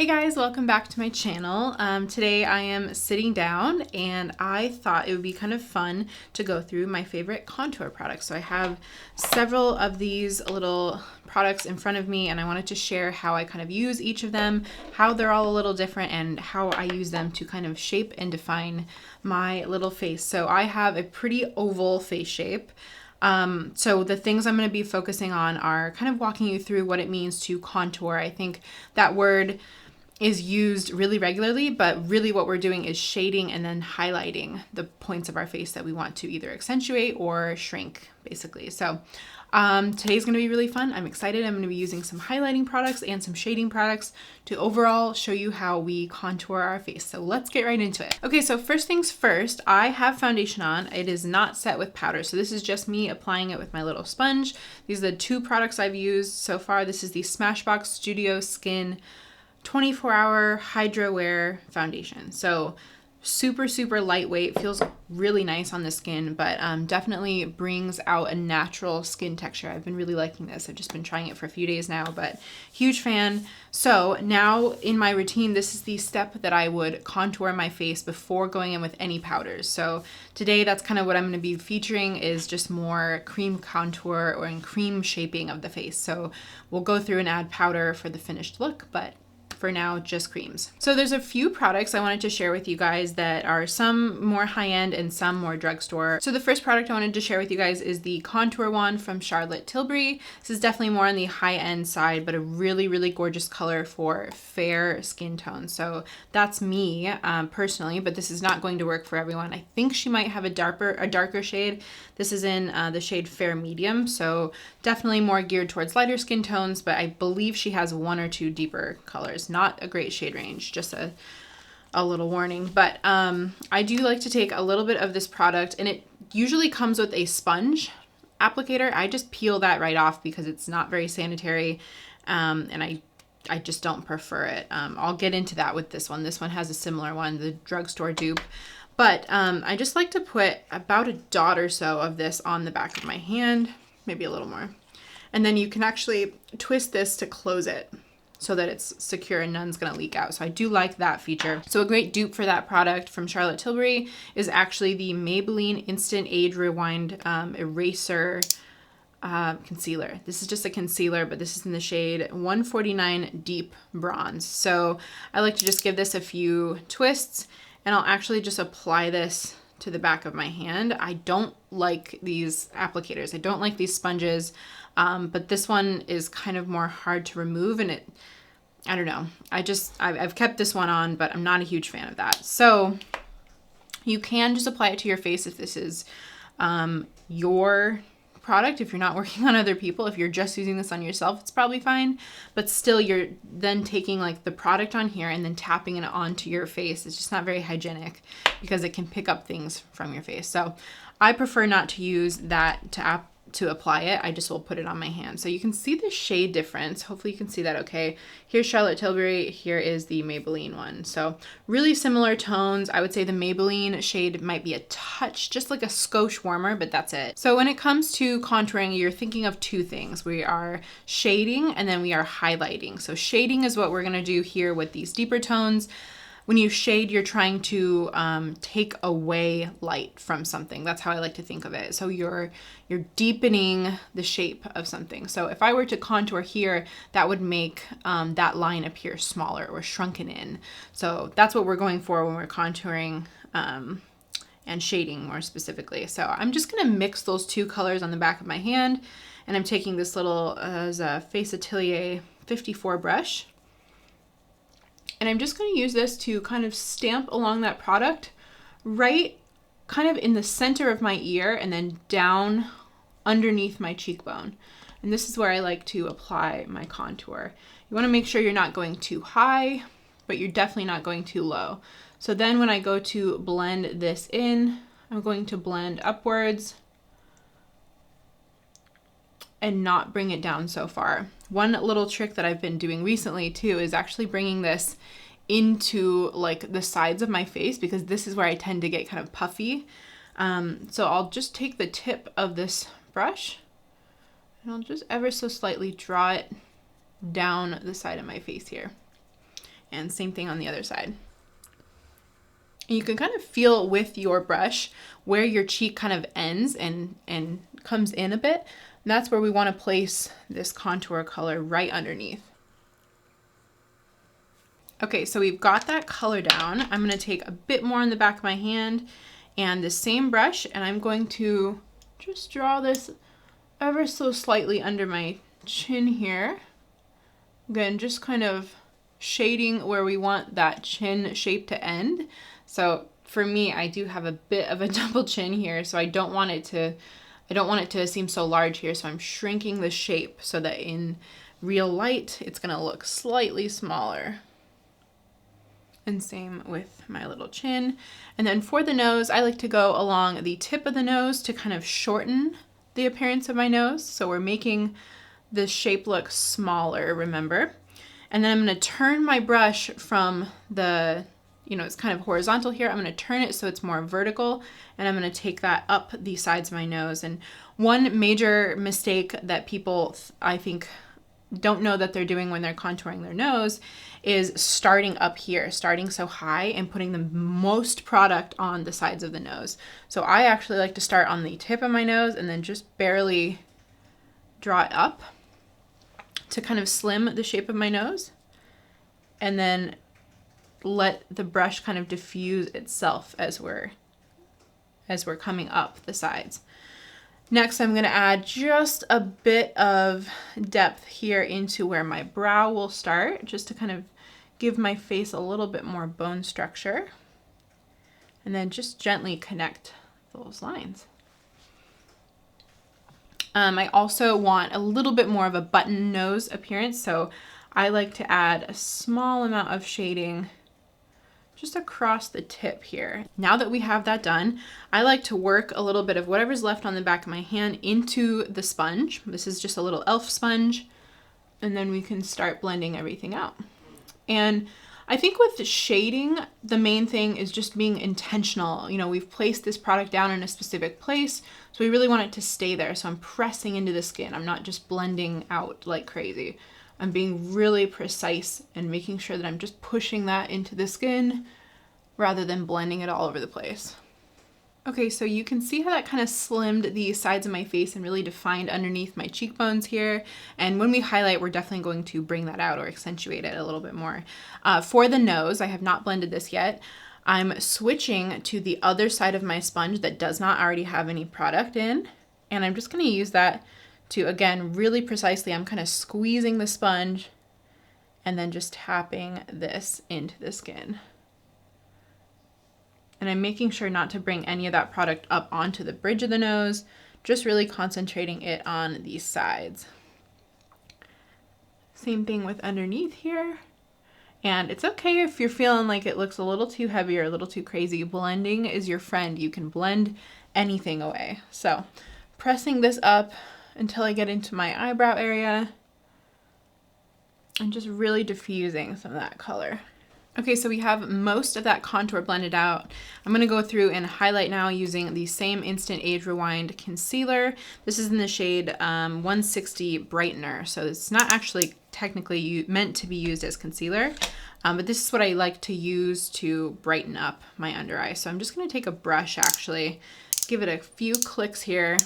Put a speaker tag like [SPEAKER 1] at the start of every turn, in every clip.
[SPEAKER 1] Hey guys, welcome back to my channel. Today I am sitting down and I thought it would be kind of fun to go through my favorite contour products. So I have several of these little products in front of me and I wanted to share how I kind of use each of them, how they're all a little different, and how I use them to kind of shape and define my little face. So I have a pretty oval face shape. So the things I'm going to be focusing on are kind of walking you through what it means to contour. I think that word is used really regularly, but really what we're doing is shading and then highlighting the points of our face that we want to either accentuate or shrink, basically. So today's going to be really fun. I'm excited. I'm going to be using some highlighting products and some shading products to overall show you how we contour our face. So let's get right into it. Okay, so first things first, I have foundation on. It is not set with powder. So this is just me applying it with my little sponge. These are the two products I've used so far. This is the Smashbox Studio Skin 24-hour Hydro Wear foundation. So super lightweight, feels really nice on the skin, but definitely brings out a natural skin texture. I've been really liking this. I've just been trying it for a few days now, but huge fan. So now in my routine, this is the step that I would contour my face before going in with any powders. So today that's kind of what I'm going to be featuring, is just more cream contour or in cream shaping of the face. So we'll go through and add powder for the finished look, but for now, just creams. So there's a few products I wanted to share with you guys that are some more high-end and some more drugstore. So the first product I wanted to share with you guys is the Contour Wand from Charlotte Tilbury. This is definitely more on the high-end side, but a really gorgeous color for fair skin tone. So that's me personally, but this is not going to work for everyone. I think she might have a darker shade. This is in the shade Fair Medium, so definitely more geared towards lighter skin tones, but I believe she has one or two deeper colors. Not a great shade range, just a little warning. But I do like to take a little bit of this product, and it usually comes with a sponge applicator. I just peel that right off because it's not very sanitary, and I just don't prefer it. I'll get into that with this one. This one has a similar one, the drugstore dupe. But I just like to put about a dot or so of this on the back of my hand, maybe a little more. And then you can actually twist this to close it so that it's secure and none's gonna leak out. So I do like that feature. So a great dupe for that product from Charlotte Tilbury is actually the Maybelline Instant Age Rewind Eraser concealer. This is just a concealer, but this is in the shade 149 Deep Bronze. So I like to just give this a few twists, and I'll actually just apply this to the back of my hand. I don't like these applicators. I don't like these sponges, but this one is kind of more hard to remove, and I don't know. I've kept this one on, but I'm not a huge fan of that. So you can just apply it to your face if this is your product. If you're not working on other people, if you're just using this on yourself, it's probably fine. But still, you're then taking like the product on here and then tapping it onto your face. It's just not very hygienic because it can pick up things from your face. So I prefer not to use that to apply it. I just will put it on my hand. So you can see the shade difference. Hopefully you can see that okay. Here's Charlotte Tilbury. Here is the Maybelline one. So really similar tones. I would say the Maybelline shade might be a touch, just like a skosh warmer, but that's it. So when it comes to contouring, you're thinking of two things. We are shading and then we are highlighting. So shading is what we're gonna do here with these deeper tones. When you shade, you're trying to take away light from something. That's how I like to think of it. So you're deepening the shape of something. So if I were to contour here, that would make that line appear smaller or shrunken in. So that's what we're going for when we're contouring and shading more specifically. So I'm just gonna mix those two colors on the back of my hand, and I'm taking this little Face Atelier 54 brush. And I'm just going to use this to kind of stamp along that product right kind of in the center of my ear and then down underneath my cheekbone. And this is where I like to apply my contour. You want to make sure you're not going too high, but you're definitely not going too low. So then when I go to blend this in, I'm going to blend upwards and not bring it down so far. One little trick that I've been doing recently too is actually bringing this into like the sides of my face, because this is where I tend to get kind of puffy. So I'll just take the tip of this brush and I'll just ever so slightly draw it down the side of my face here. And same thing on the other side. And you can kind of feel with your brush where your cheek kind of ends and comes in a bit. And that's where we want to place this contour color right underneath. Okay, so we've got that color down. I'm going to take a bit more on the back of my hand and the same brush, and I'm going to just draw this ever so slightly under my chin here. Again, just kind of shading where we want that chin shape to end. So for me, I do have a bit of a double chin here, so I don't want it to seem so large here. So I'm shrinking the shape so that in real light, it's gonna look slightly smaller. And same with my little chin. And then for the nose, I like to go along the tip of the nose to kind of shorten the appearance of my nose. So we're making the shape look smaller, remember? And then I'm gonna turn my brush from the, it's kind of horizontal here. I'm gonna turn it so it's more vertical, and I'm gonna take that up the sides of my nose. And one major mistake that people, I think, don't know that they're doing when they're contouring their nose is starting up here, starting so high and putting the most product on the sides of the nose. So I actually like to start on the tip of my nose and then just barely draw it up to kind of slim the shape of my nose, and then let the brush kind of diffuse itself as we're coming up the sides. Next, I'm going to add just a bit of depth here into where my brow will start, just to kind of give my face a little bit more bone structure. And then just gently connect those lines. I also want a little bit more of a button nose appearance, so I like to add a small amount of shading just across the tip here. Now that we have that done, I like to work a little bit of whatever's left on the back of my hand into the sponge. This is just a little elf sponge, and then we can start blending everything out. And I think with shading, the main thing is just being intentional. We've placed this product down in a specific place, so we really want it to stay there. So I'm pressing into the skin. I'm not just blending out like crazy. I'm being really precise and making sure that I'm just pushing that into the skin rather than blending it all over the place. Okay, so you can see how that kind of slimmed the sides of my face and really defined underneath my cheekbones here. And when we highlight, we're definitely going to bring that out or accentuate it a little bit more. For the nose, I have not blended this yet. I'm switching to the other side of my sponge that does not already have any product in. And I'm just going to use that to, again, really precisely, I'm kind of squeezing the sponge and then just tapping this into the skin. And I'm making sure not to bring any of that product up onto the bridge of the nose, just really concentrating it on these sides. Same thing with underneath here. And it's okay if you're feeling like it looks a little too heavy or a little too crazy. Blending is your friend. You can blend anything away. So pressing this up until I get into my eyebrow area and just really diffusing some of that color. Okay, so we have most of that contour blended out. I'm going to go through and highlight now using the same Instant Age Rewind concealer. This is in the shade 160 Brightener, so it's not actually technically meant to be used as concealer, but this is what I like to use to brighten up my under eye. So I'm just going to take a brush, actually, give it a few clicks here,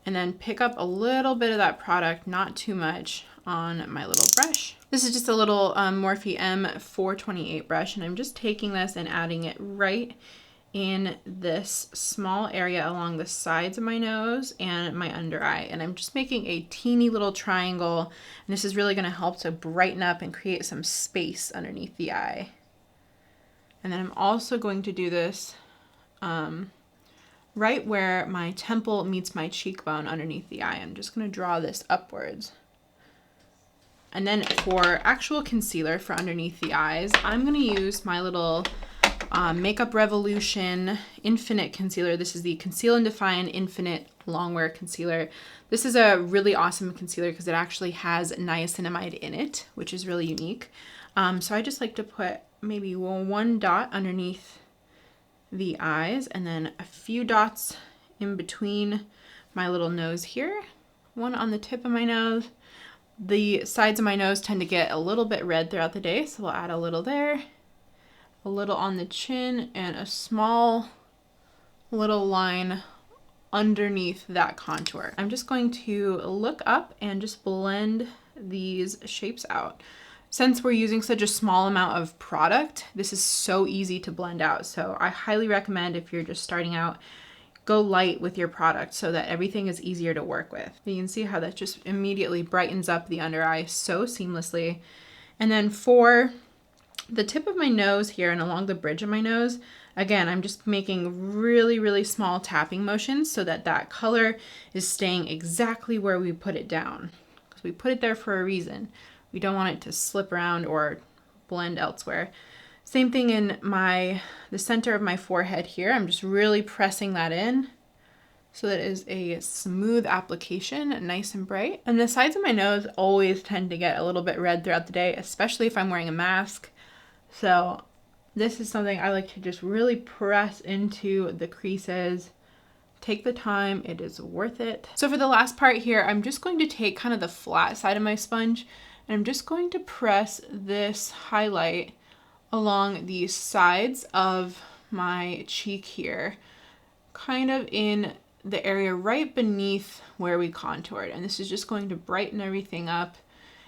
[SPEAKER 1] and then pick up a little bit of that product, not too much, on my little brush. This is just a little Morphe M428 brush, and I'm just taking this and adding it right in this small area along the sides of my nose and my under eye. And I'm just making a teeny little triangle, and this is really going to help to brighten up and create some space underneath the eye. And then I'm also going to do this right where my temple meets my cheekbone underneath the eye. I'm just going to draw this upwards. And then for actual concealer for underneath the eyes, I'm going to use my little Makeup Revolution Infinite Concealer. This is the Conceal and Define Infinite Longwear Concealer. This is a really awesome concealer because it actually has niacinamide in it, which is really unique. So I just like to put maybe one dot underneath the eyes and then a few dots in between my little nose here. One on the tip of my nose, The sides of my nose tend to get a little bit red throughout the day, so we'll add a little there, a little on the chin, and a small little line underneath that contour. I'm just going to look up and just blend these shapes out. Since we're using such a small amount of product, this is so easy to blend out. So I highly recommend, if you're just starting out, go light with your product so that everything is easier to work with. You can see how that just immediately brightens up the under eye so seamlessly. And then for the tip of my nose here and along the bridge of my nose, again, I'm just making really, really small tapping motions so that that color is staying exactly where we put it down, because we put it there for a reason. We don't want it to slip around or blend elsewhere. Same thing in the center of my forehead here. I'm just really pressing that in so that it is a smooth application, nice and bright. And the sides of my nose always tend to get a little bit red throughout the day, especially if I'm wearing a mask. So this is something I like to just really press into the creases. Take the time, it is worth it. So for the last part here, I'm just going to take kind of the flat side of my sponge, and I'm just going to press this highlight along the sides of my cheek here, kind of in the area right beneath where we contoured. And this is just going to brighten everything up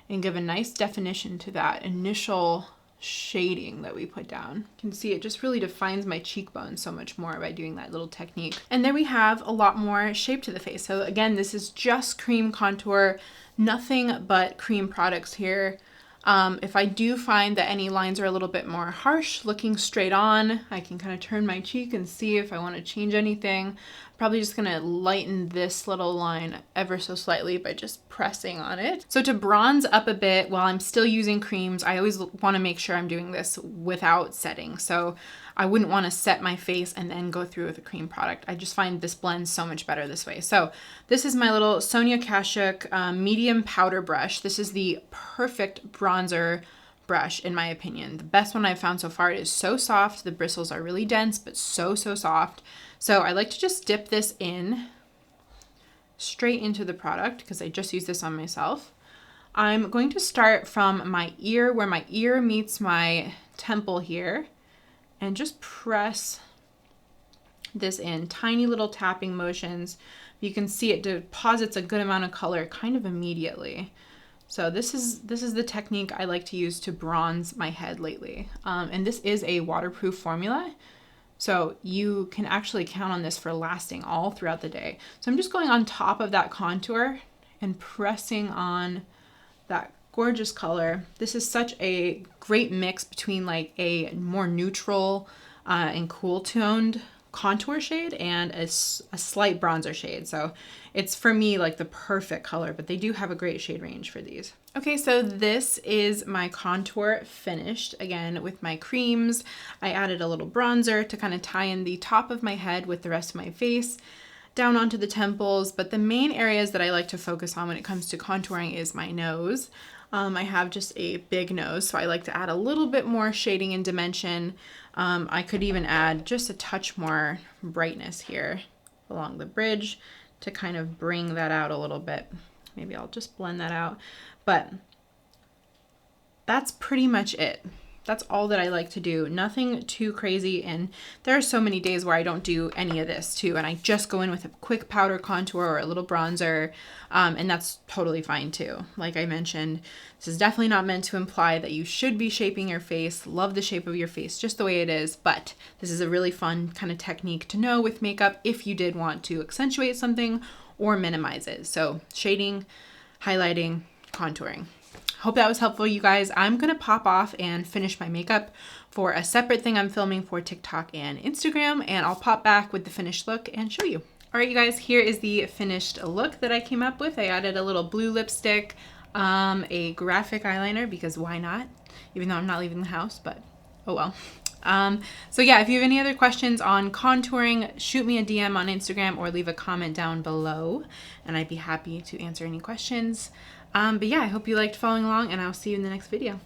[SPEAKER 1] and give a nice definition to that initial shading that we put down. You can see it just really defines my cheekbone so much more by doing that little technique. And then we have a lot more shape to the face. So again, this is just cream contour, nothing but cream products here. If I do find that any lines are a little bit more harsh, looking straight on, I can kind of turn my cheek and see if I want to change anything. Probably just gonna lighten this little line ever so slightly by just pressing on it. So to bronze up a bit while I'm still using creams, I always want to make sure I'm doing this without setting. So I wouldn't want to set my face and then go through with a cream product. I just find this blends so much better this way. So this is my little Sonia Kashuk medium powder brush. This is the perfect bronzer brush in my opinion. The best one I've found so far. It is so soft. The bristles are really dense, but so soft. So I like to just dip this in straight into the product because I just used this on myself. I'm going to start from my ear, where my ear meets my temple here, and just press this in, tiny little tapping motions. You can see it deposits a good amount of color kind of immediately. So this is the technique I like to use to bronze my head lately. And this is a waterproof formula, so you can actually count on this for lasting all throughout the day. So I'm just going on top of that contour and pressing on that gorgeous color. This is such a great mix between like a more neutral and cool toned contour shade and a slight bronzer shade. So it's for me like the perfect color, but they do have a great shade range for these. Okay, so this is my contour finished. Again, with my creams, I added a little bronzer to kind of tie in the top of my head with the rest of my face, down onto the temples. But the main areas that I like to focus on when it comes to contouring is my nose. I have just a big nose, so I like to add a little bit more shading and dimension. I could even add just a touch more brightness here along the bridge to kind of bring that out a little bit. Maybe I'll just blend that out, but that's pretty much it. That's all that I like to do. Nothing too crazy. And there are so many days where I don't do any of this too. And I just go in with a quick powder contour or a little bronzer. And that's totally fine too. Like I mentioned, this is definitely not meant to imply that you should be shaping your face. Love the shape of your face just the way it is. But this is a really fun kind of technique to know with makeup if you did want to accentuate something or minimize it. So shading, highlighting, contouring. Hope that was helpful, you guys. I'm gonna pop off and finish my makeup for a separate thing I'm filming for TikTok and Instagram, and I'll pop back with the finished look and show you. All right, you guys, here is the finished look that I came up with. I added a little blue lipstick, a graphic eyeliner, because why not? Even though I'm not leaving the house, but oh well. So yeah, if you have any other questions on contouring, shoot me a DM on Instagram or leave a comment down below, and I'd be happy to answer any questions. But yeah, I hope you liked following along, and I'll see you in the next video.